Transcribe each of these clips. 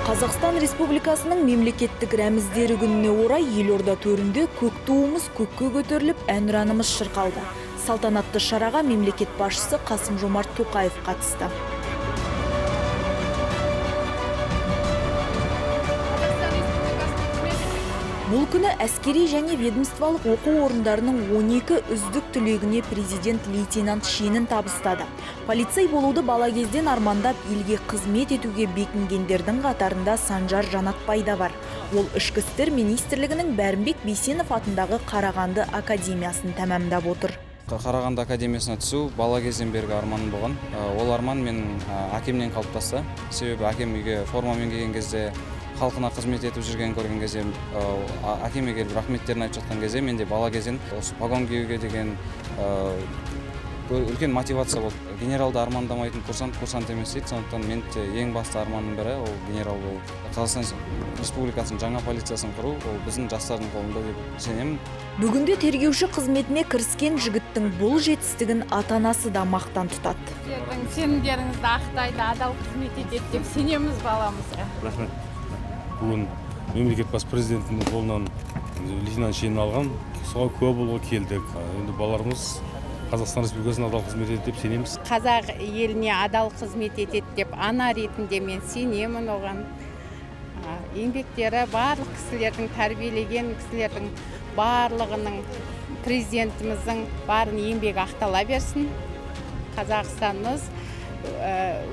Қазақстан Республикасының мемлекеттік рәміздері күніне орай елорда төрінде көк туымыз көкке көтеріліп, әнұранымыз шырқалды. Салтанатты шараға мемлекет басшысы Қасым-Жомарт Тоқаев қатысты. Бұл күні әскери және ведомстволық оқу орындарының 12 үздік түлегіне президент лейтенант шенін табыстады. Полицей болуды бала кезден армандап, елге қызмет етуге бекінгендердің қатарында Санжар Жанатбай да бар. Ол Ішкі істер министрлігінің Бәрімбек Бейсенов атындағы Қарағанды академиясын тәмамдап отыр. Қарағанды академиясына түсу бала кезден бергі арманым болған. Ол арман мен әкемнен қалыптасты. Себебі әкем үйге формамен келген кезде, халқына қызмет етіп жүрген көрген кезде, әкеме келіп рахметтерін айтып жатқан кезде, менде бала кезден осы погон киюге деген үлкен мотивация болды. Генералды армандамайтын курсант емес дейді. Сондықтан менде ең басты арманым бірі ол генерал болу. Қазақстан Республикасының жаңа полициясын құру ол біздің жастардың қолында деп сенемін. Бүгінде тергеуші қызметіне кіріскен жігіттің бұл жетістігін ата-анасы да мақтан тұтады. Сенімдеріңізді ақтайды, адал қызмет етеді деп сенеміз баламызға. Рахмет. Бүгін мемлекет бас президентінің қолынан лейтенант шенін алған, соған куә болуға келдік. Енді балаларымыз Қазақстан Республикасына адал қызмет етеді деп сенеміз. Қазақ еліне адал қызмет етеді деп ана ретінде мен сенемін оған. Еңбектері барлық кісілердің, тәрбиелеген кісілердің барлығының, президентіміздің барын еңбегі ақтала берсін. Қазақстанымыз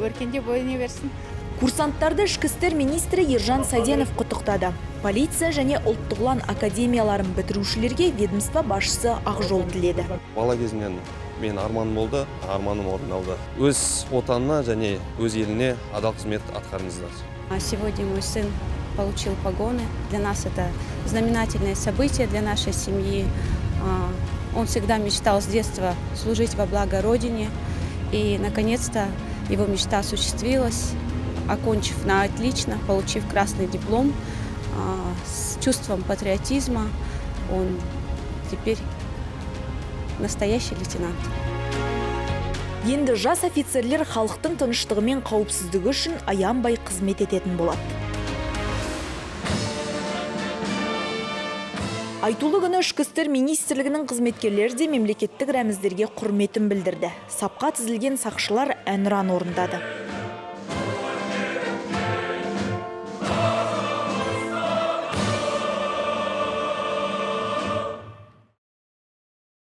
өркендеп өне берсін. Курсанттарды Ішкі істер министрі Ержан Саденов құттықтады. Полиция және ұлттық ұлан академияларын бітірушілерге ведомство басшысы ақ жол тіледі. Бала кезімнен мен арманым болды, арманым орындалды. Өз отанына және өз еліне адал қызмет атқарыңыздар. Сегодня мой сын получил погоны. Для нас это знаменательное событие, для нашей семьи. Он всегда мечтал с детства служить во благо Родине. И, наконец-то, его мечта осуществилась. Окончив на отлично, получив красный диплом, с чувством патриотизма, он теперь настоящий лейтенант. Енді жас офицерлер халықтың тыныштығы мен қауіпсіздігі үшін аянбай қызмет ететін болады. Айтулы күні Ішкі істер министрлігінің қызметкерлері де мемлекеттік рәміздерге құрметін білдірді. Сапқа тізілген сақшылар әнұран орындады.